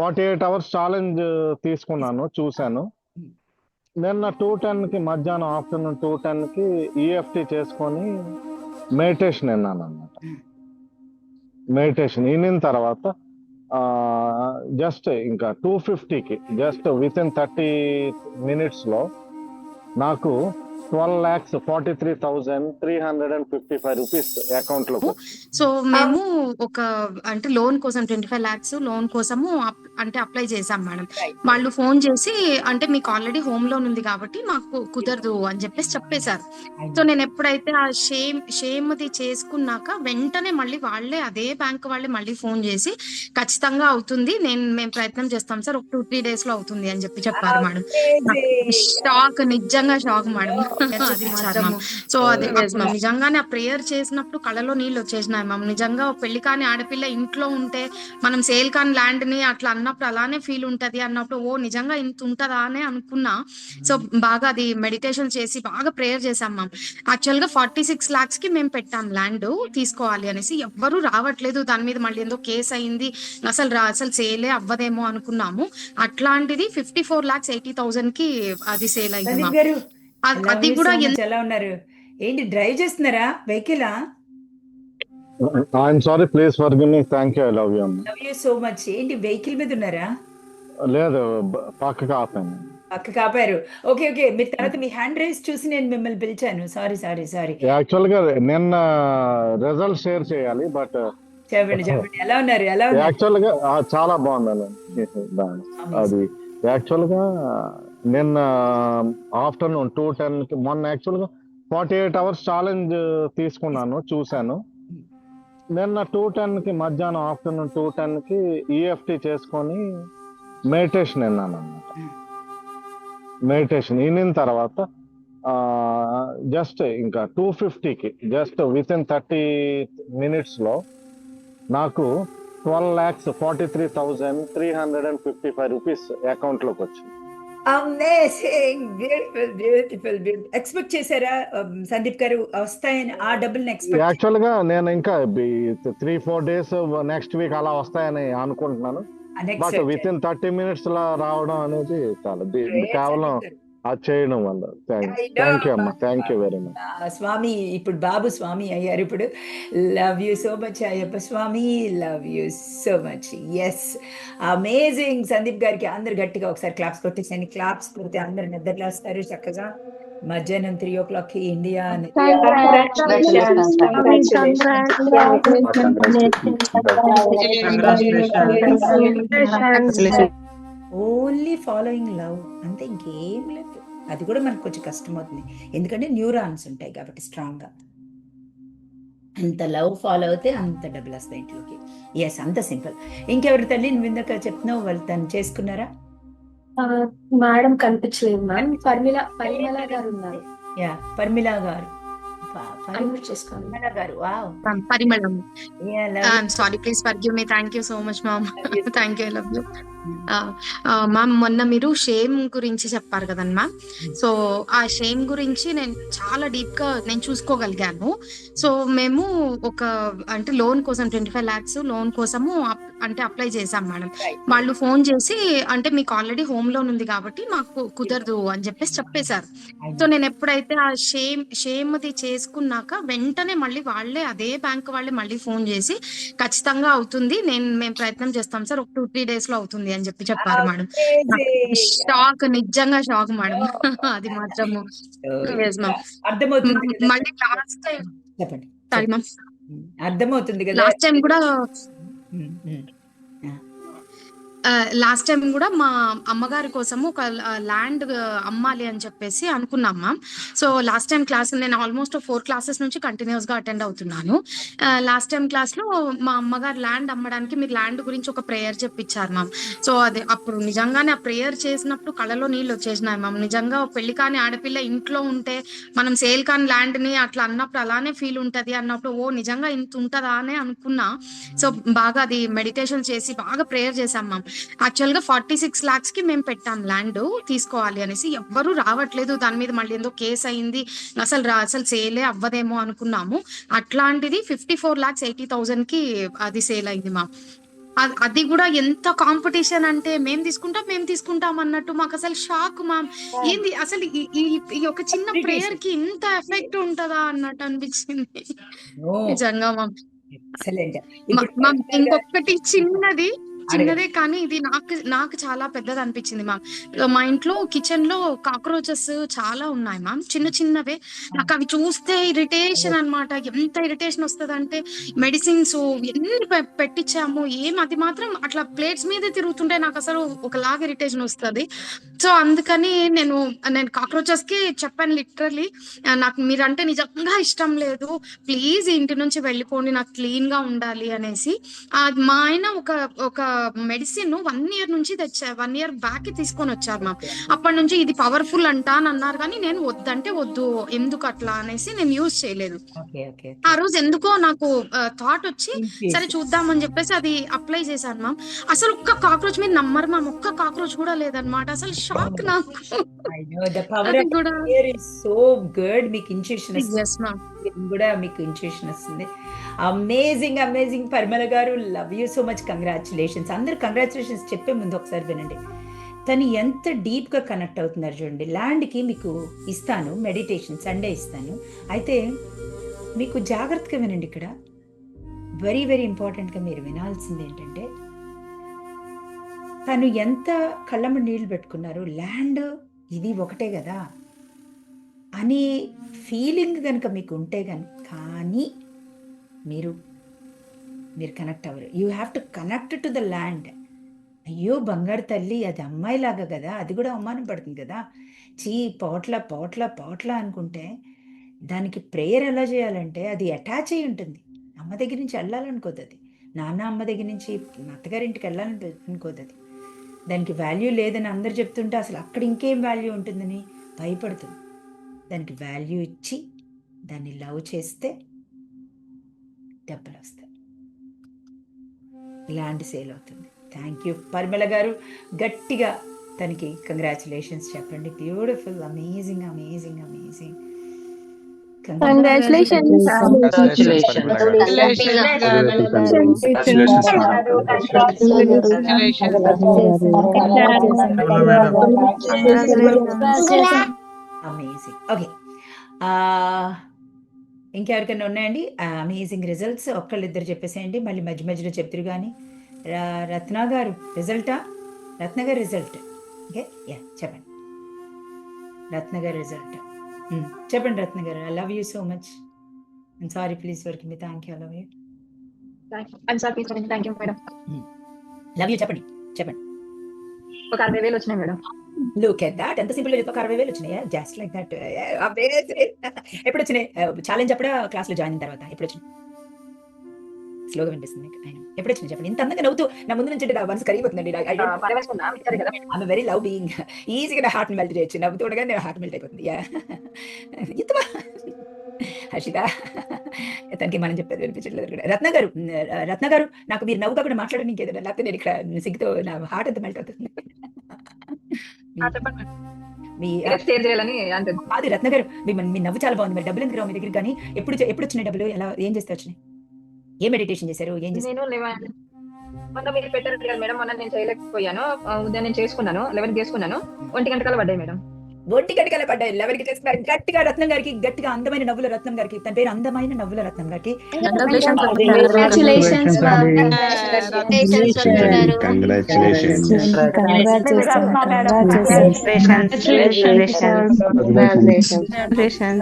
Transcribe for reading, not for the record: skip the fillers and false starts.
48 hours challenge తీసుకున్నాను, చూశాను. నిన్న 2:10కి మధ్యాహ్నం ఆఫ్టర్నూన్ 2:10కి ఈఎఫ్టీ చేసుకొని మెడిటేషన్ విన్నాను అనమాట. మెడిటేషన్ వినిన తర్వాత జస్ట్ ఇంకా 250కి జస్ట్ విత్ ఇన్ 30 minutesలో నాకు 12,43,355 రూపీస్ అకౌంట్ లో. సో మేము ఒక అంటే లోన్ కోసం 25 lakhs లోన్ కోసము అంటే అప్లై చేసాం మేడం. వాళ్ళు ఫోన్ చేసి అంటే మీకు ఆల్రెడీ హోమ్ లోన్ ఉంది కాబట్టి మాకు కుదరదు అని చెప్పేశారు. సో నేను ఎప్పుడైతే ఆ షేమ్ది చేసుకున్నాక వెంటనే మళ్ళీ వాళ్ళే అదే బ్యాంక్ వాళ్ళే మళ్ళీ ఫోన్ చేసి ఖచ్చితంగా అవుతుంది, మేము ప్రయత్నం చేస్తాం సార్, ఒక 2-3 days లో అవుతుంది అని చెప్పారు మేడం. షాక్, నిజంగా షాక్ మేడం. అది మాత్రం. సో అది నిజంగానే ఆ ప్రేయర్ చేసినప్పుడు కళ్ళలో నీళ్ళు వచ్చేసినాయి మ్యామ్. నిజంగా పెళ్లి కాని ఆడపిల్ల ఇంట్లో ఉంటే మనం సేల్ కాని ల్యాండ్ ని అట్లా అన్నప్పుడు అలానే ఫీల్ ఉంటది అన్నప్పుడు ఓ నిజంగా ఇంత ఉంటదా అని అనుకున్నా. సో బాగా అది మెడిటేషన్ చేసి బాగా ప్రేయర్ చేసాం మ్యామ్. యాక్చువల్ గా 46 lakhs కి మేము పెట్టాం ల్యాండ్ తీసుకోవాలి అనేసి, ఎవ్వరూ రావట్లేదు దాని మీద, మళ్ళీ ఏందో కేసు అయింది, అసలు సేలే అవ్వదేమో అనుకున్నాము. అట్లాంటిది 54,80,000 కి అది సేల్ అయింది మ్యామ్. అది కూడా ఎలా ఉన్నారు? ఏంటి డ్రైవ్ చేస్తున్నారా vehicle? I'm sorry, please forgive me. Thank you, I love you. Love you so much. ఏంటి వెహికల్ మీద ఉన్నారా? లేదు, పక్కకు ఆపాను. పక్కకు ఆపారు. Okay okay. మీరు తర్వాత మీ హ్యాండ్ రైస్ చూసి నేను మిమ్మల్ని పిలిచాను. సారీ. యాక్చువల్ గా నిన్న రిజల్ట్ షేర్ చేయాలి, బట్ చెప్పండి ఎలా ఉన్నారు? యాక్చువల్ గా చాలా బాగున్నాను. అది యాక్చువల్ గా నిన్న ఆఫ్టర్నూన్ 2:10కి, మొన్న యాక్చువల్ గా 48 అవర్స్ ఛాలెంజ్ తీసుకున్నాను, చూశాను. నిన్న 2:10కి మధ్యాహ్నం ఆఫ్టర్నూన్ 2:10కి ఈఎఫ్టీ చేసుకొని మెడిటేషన్ విన్నాను అన్నమాట. మెడిటేషన్ వినిన తర్వాత జస్ట్ ఇంకా 250కి జస్ట్ విత్ ఇన్ 30 minutesలో నాకు 12,43,355 రూపీస్ అకౌంట్ లోకి వచ్చింది. Amazing, beautiful. ఎక్స్పెక్ట్ చేశారా సందీప్ గారు వస్తాయని? ఆ డబ్బుల్ని ఎక్స్పెక్ట్ యాక్చువల్ గా నేను ఇంకా 3-4 days నెక్స్ట్ వీక్ అలా వస్తాయని అనుకుంటున్నాను. బట్ విత్ ఇన్ 30 minutes లా రావడం అనేది చాలా కేవలం అది చేయడం వల్ల. థ్యాంక్ యూ అమ్మా, థ్యాంక్ యూ వెరీ మచ్. స్వామి ఇప్పుడు బాబు స్వామి అయ్యారు ఇప్పుడు. Love you so much Ayyappa Swamy, love you so much. Yes, amazing. Sandeep గారికి అందరు గట్టిగా ఒకసారి క్లాప్స్ కొట్టేసండి. క్లాప్స్ కొడితే అందరు నిద్రలేస్తారు చక్కగా. మధ్యాహ్నం 3 o'clock India. Only following love అంతే, ఇంకేం లేదు. అది కూడా మనకు కొంచెం కష్టం అవుతుంది, ఎందుకంటే న్యూరాన్స్ ఉంటాయి కాబట్టి స్ట్రాంగ్ గా. అంత లవ్ ఫాలో అవుతే అంత డబ్బులు వస్తాయి ఇంట్లోకి. ఎస్, అంత సింపుల్. ఇంకెవరి తల్లి నువ్వు ఇందాక చెప్తున్నావు, వాళ్ళు తను చేసుకున్నారా? మేడం కనిపించలేదు మ్యామ్. పరిమళ గారు ఉన్నారు. యా, పరిమళ గారు. పరిమళం. Sorry, please forgive me. Thank you so much ma'am. Thank you, I love you ma'am. మొన్న మీరు షేమ్ గురించి చెప్పారు కదండి మ్యామ్. సో ఆ షేమ్ గురించి నేను చాలా డీప్ గా నేను చూసుకోగలిగాను. సో మేము ఒక అంటే లోన్ కోసం 25 lakhs లోన్ కోసము అంటే అప్లై చేసాం మేడం. వాళ్ళు ఫోన్ చేసి అంటే మీకు ఆల్రెడీ హోమ్ లోన్ ఉంది కాబట్టి మాకు కుదరదు అని చెప్పేశారు. సో నేను ఎప్పుడైతే ఆ షేమ్ది చేసుకున్నాక వెంటనే మళ్ళీ వాళ్ళే అదే బ్యాంక్ వాళ్ళే మళ్ళీ ఫోన్ చేసి ఖచ్చితంగా అవుతుంది, మేము ప్రయత్నం చేస్తాం సార్, ఒక 2-3 days లో అవుతుంది అని చెప్పారు మేడం. షాక్, నిజంగా షాక్ మేడం. అది మాత్రం. మళ్ళీ లాస్ట్ టైం అర్థమవుతుంది కదా, లాస్ట్ టైం కూడా మా అమ్మగారి కోసము ఒక ల్యాండ్ అమ్మాలి అని చెప్పేసి అనుకున్నాం ma'am. So last time class నేను ఆల్మోస్ట్ 4 classes నుంచి కంటిన్యూస్ గా అటెండ్ అవుతున్నాను. లాస్ట్ టైం క్లాస్ లో మా అమ్మగారు ల్యాండ్ అమ్మడానికి మీరు ల్యాండ్ గురించి ఒక ప్రేయర్ చెప్పించారు మ్యామ్. సో అది అప్పుడు నిజంగానే ఆ ప్రేయర్ చేసినప్పుడు కళ్ళలో నీళ్ళు వచ్చేసినాయి మ్యామ్. నిజంగా పెళ్లి కాని ఆడపిల్ల ఇంట్లో ఉంటే మనం సేల్ కాని ల్యాండ్ ని అట్లా అన్నప్పుడు అలానే ఫీల్ ఉంటది అన్నప్పుడు ఓ నిజంగా ఇంత ఉంటదా అని అనుకున్నా. సో బాగా అది మెడిటేషన్ చేసి బాగా ప్రేయర్ చేసాం మ్యామ్. యాక్చువల్ గా 46 lakhs కి మేము పెట్టాం ల్యాండ్ తీసుకోవాలి అనేసి, ఎవ్వరూ రావట్లేదు దాని మీద, మళ్ళీ ఏందో కేసు అయింది, అసలు సేలే అవ్వదేమో అనుకున్నాము. అట్లాంటిది 54,80,000 కి అది సేల్ అయింది మా. అది కూడా ఎంత కాంపిటీషన్ అంటే మేము తీసుకుంటాం అన్నట్టు మాకు అసలు షాక్ మ్యామ్. ఏంది అసలు ఈ ఒక చిన్న ప్రేయర్ కి ఇంత ఎఫెక్ట్ ఉంటదా అన్నట్టు అనిపించింది నిజంగా మ్యామ్. ఎక్సలెంట్. మ్యామ్ ఇంకొకటి చిన్నదే కానీ ఇది నాకు చాలా పెద్దది అనిపించింది మ్యామ్. మా ఇంట్లో కిచెన్ లో కాక్రోచెస్ చాలా ఉన్నాయి మ్యామ్, చిన్నవే. నాకు అవి చూస్తే ఇరిటేషన్ అన్నమాట. ఎంత ఇరిటేషన్ వస్తుంది అంటే మెడిసిన్స్ ఎన్ని పెట్టించాము, అది మాత్రం అట్లా ప్లేట్స్ మీదే తిరుగుతుంటే నాకు అసలు ఒకలాగా ఇరిటేషన్ వస్తుంది. సో అందుకని నేను కాక్రోచెస్ కి చెప్పాను లిటరలీ, నాకు మీరంటే నిజంగా ఇష్టం లేదు, ప్లీజ్ ఇంటి నుంచి వెళ్ళిపోండి, నాకు క్లీన్ గా ఉండాలి అనేసి. మా ఆయన ఒక మెడిసిన్ 1 year నుంచి 1 year బ్యాక్ తీసుకొని వచ్చారు మ్యామ్. అప్పటి నుంచి ఇది పవర్ఫుల్ అంట అని అన్నారు, కానీ నేను వద్దంటే వద్దు, ఎందుకు అట్లా అనేసి నేను యూజ్ చేయలేదు. ఆ రోజు ఎందుకో నాకు థాట్ వచ్చి సరే చూద్దామని చెప్పేసి అది అప్లై చేశాను మ్యామ్. అసలు ఒక్క కాక్రోచ్ మీద నమ్మరు మ్యామ్, ఒక్క కాక్రోచ్ కూడా లేదనమాట. అసలు షాక్ నాకు. అమేజింగ్ పరిమళ గారు, love you so much, congratulations. అందరు కంగ్రాచులేషన్స్ చెప్పే ముందు ఒకసారి వినండి, తను ఎంత డీప్గా కనెక్ట్ అవుతున్నారు చూడండి. ల్యాండ్కి మీకు ఇస్తాను మెడిటేషన్, సండే ఇస్తాను. అయితే మీకు జాగ్రత్తగా వినండి. ఇక్కడ వెరీ వెరీ ఇంపార్టెంట్గా మీరు వినాల్సింది ఏంటంటే, తను ఎంత కళ్ళమ్మ నీళ్ళు పెట్టుకున్నారు, ల్యాండ్ ఇది ఒకటే కదా అని ఫీలింగ్ కనుక మీకు ఉంటే కానీ మీరు కనెక్ట్ అవ్వరు. You have to connect to the land. అయ్యో బంగారు తల్లి, అది అమ్మాయిలాగా కదా, అది కూడా అవమానం పడుతుంది కదా, పోట్ల అనుకుంటే దానికి ప్రేయర్ ఎలా చేయాలంటే అది అటాచ్ అయి ఉంటుంది. అమ్మ దగ్గర నుంచి వెళ్ళాలనుకోదు అది, నాన్న అమ్మ దగ్గర నుంచి అత్తగారింటికి వెళ్ళాలని అనుకోదు అది. దానికి వాల్యూ లేదని అందరు చెప్తుంటే అసలు అక్కడ ఇంకేం వాల్యూ ఉంటుందని భయపడుతుంది. దానికి వాల్యూ ఇచ్చి దాన్ని లవ్ చేస్తే డబ్బులు వస్తాయి, ల్యాండ్ సేల్ అవుతుంది. థ్యాంక్ యూ పరిమళ గారు, గట్టిగా తనకి కంగ్రాచులేషన్స్ చెప్పండి. Beautiful, amazing. Congratulations. Amazing. Okay, ఇంకెవరికైనా ఉన్నాయండి అమేజింగ్ రిజల్ట్స్? ఒక్కళ్ళిద్దరు చెప్పేసేయండి, మళ్ళీ మధ్యలో చెప్తారు. కానీ రత్న గారు రిజల్ట్. ఓకే, చెప్పండి రత్న గారు రిజల్ట్. చెప్పండి రత్న గారు. I love you so much. I'm sorry please work me. Thank you. I love you. Thank you madam. Love you. చెప్పండి. ఒక 60,000 వచ్చినాయి మేడం. లుక్ ఎట్ దట్, ఎంత సింపుల్ గా చెప్పి 60,000 వచ్చినాయా? Just like that. ఎప్పుడు వచ్చినాయి? ఛాలెంజ్ అప్పుడే క్లాస్ లో జాయిన్ అయిన తర్వాత ఎప్పుడు వచ్చినాయి? స్లోగా వినిపిస్తుంది ఆయన. ఎప్పుడు వచ్చినాయి చెప్పండి. ఇంత అందంగా నవ్వుతూ నా ముందు నుంచి మనసు కరిగిపోతుందండి. I'm very love being. ఈజీగా నా హార్ట్ మెల్ట్ చేయొచ్చు, నవ్వుతూ ఉండగా నేను హార్ట్ మెల్ట్ అయిపోతుంది. హర్షిత, తనకి మనం చెప్పేది వినిపించట్లేదు. రత్న గారు నాకు మీరు నవ్వుగా కూడా మాట్లాడని ఇంకేదైనా, లేకపోతే నేను ఇక్కడ సిగ్గుతో నా హార్ట్ అంతా మెల్ట్ అవుతుంది. అది రత్న గారు, మీ నవ్వు చాలా బాగుంది. మరి డబ్బులు ఎందుకు రావు మీ దగ్గర? కానీ ఎప్పుడు వచ్చినాయి డబ్బులు? ఎలా, ఏం చేస్తే వచ్చినాయి? ఏ మెడిటేషన్ చేశారు? ఏం చేశారు? మొన్న మీరు పెట్టారు కదా మేడం, మొన్న నేను చేయలేకపోయాను. ఉదయం నేను చేసుకున్నాను, 11 చేసుకున్నాను. 1 గంటకల్లా పడ్డాయి మేడం. 1 గంటకల్లా పడ్డాయి. 11కి చేసుకున్నారు. గట్టిగా రత్నం గారికి, గట్టిగా అందమైన నవ్వుల రత్నం గారికి. తన పేరు అందమైన నవ్వుల రత్నం గారికి. Congratulations.